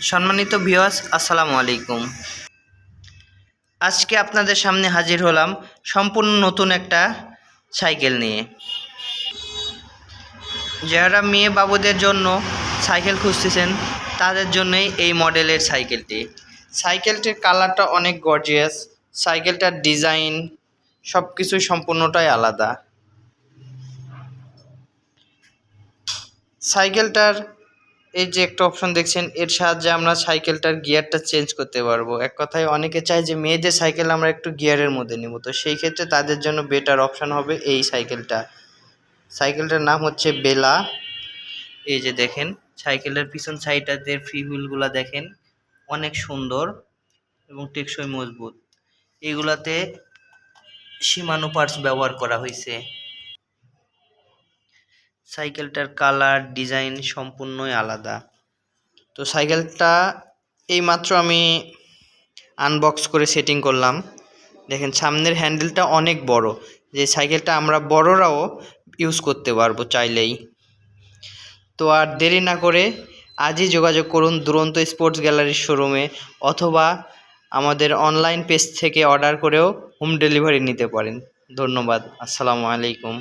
সম্মানিত ভিউয়ার্স, আসসালামু আলাইকুম। আজকে আপনাদের সামনে হাজির হলাম সম্পূর্ণ নতুন একটা সাইকেল নিয়ে। যারা মেয়ে বাবুদের জন্য সাইকেল খুঁজতেছেন তাদের জন্যই এই মডেলের সাইকেলটি। সাইকেলটির কালারটা অনেক গর্জিয়াস, সাইকেলটার ডিজাইন সব কিছুই সম্পূর্ণটাই আলাদা। সাইকেলটার এই যে একটা অপশন দেখছেন, এর সাহায্যে আমরা সাইকেলটার গিয়ারটা চেঞ্জ করতে পারবো। এক কথায় অনেকে চায় যে মেয়েদের সাইকেল আমরা একটু গিয়ারের মধ্যে নিব, তো সেই ক্ষেত্রে তাদের জন্য বেটার অপশন হবে এই সাইকেলটা। সাইকেলটার নাম হচ্ছে বেলা। এই যে দেখেন সাইকেলের পিছন সাইডটাতে ফ্রি হুইলগুলো দেখেন অনেক সুন্দর এবং টেকসই মজবুত। এগুলাতে শিমানো পার্টস ব্যবহার করা হয়েছে। সাইকেলটার কালার ডিজাইন সম্পূর্ণই আলাদা। তো সাইকেলটা এইমাত্র আমি আনবক্স করে সেটিং করলাম। দেখেন সামনের হ্যান্ডেলটা অনেক বড়, যে সাইকেলটা আমরা বড়রাও ইউজ করতে পারবো চাইলেই। তো আর দেরি না করে আজই যোগাযোগ করুন দুরন্ত স্পোর্টস গ্যালারির শোরুমে, অথবা আমাদের অনলাইন পেজ থেকে অর্ডার করেও হোম ডেলিভারি নিতে পারেন। ধন্যবাদ। আসসালামু আলাইকুম।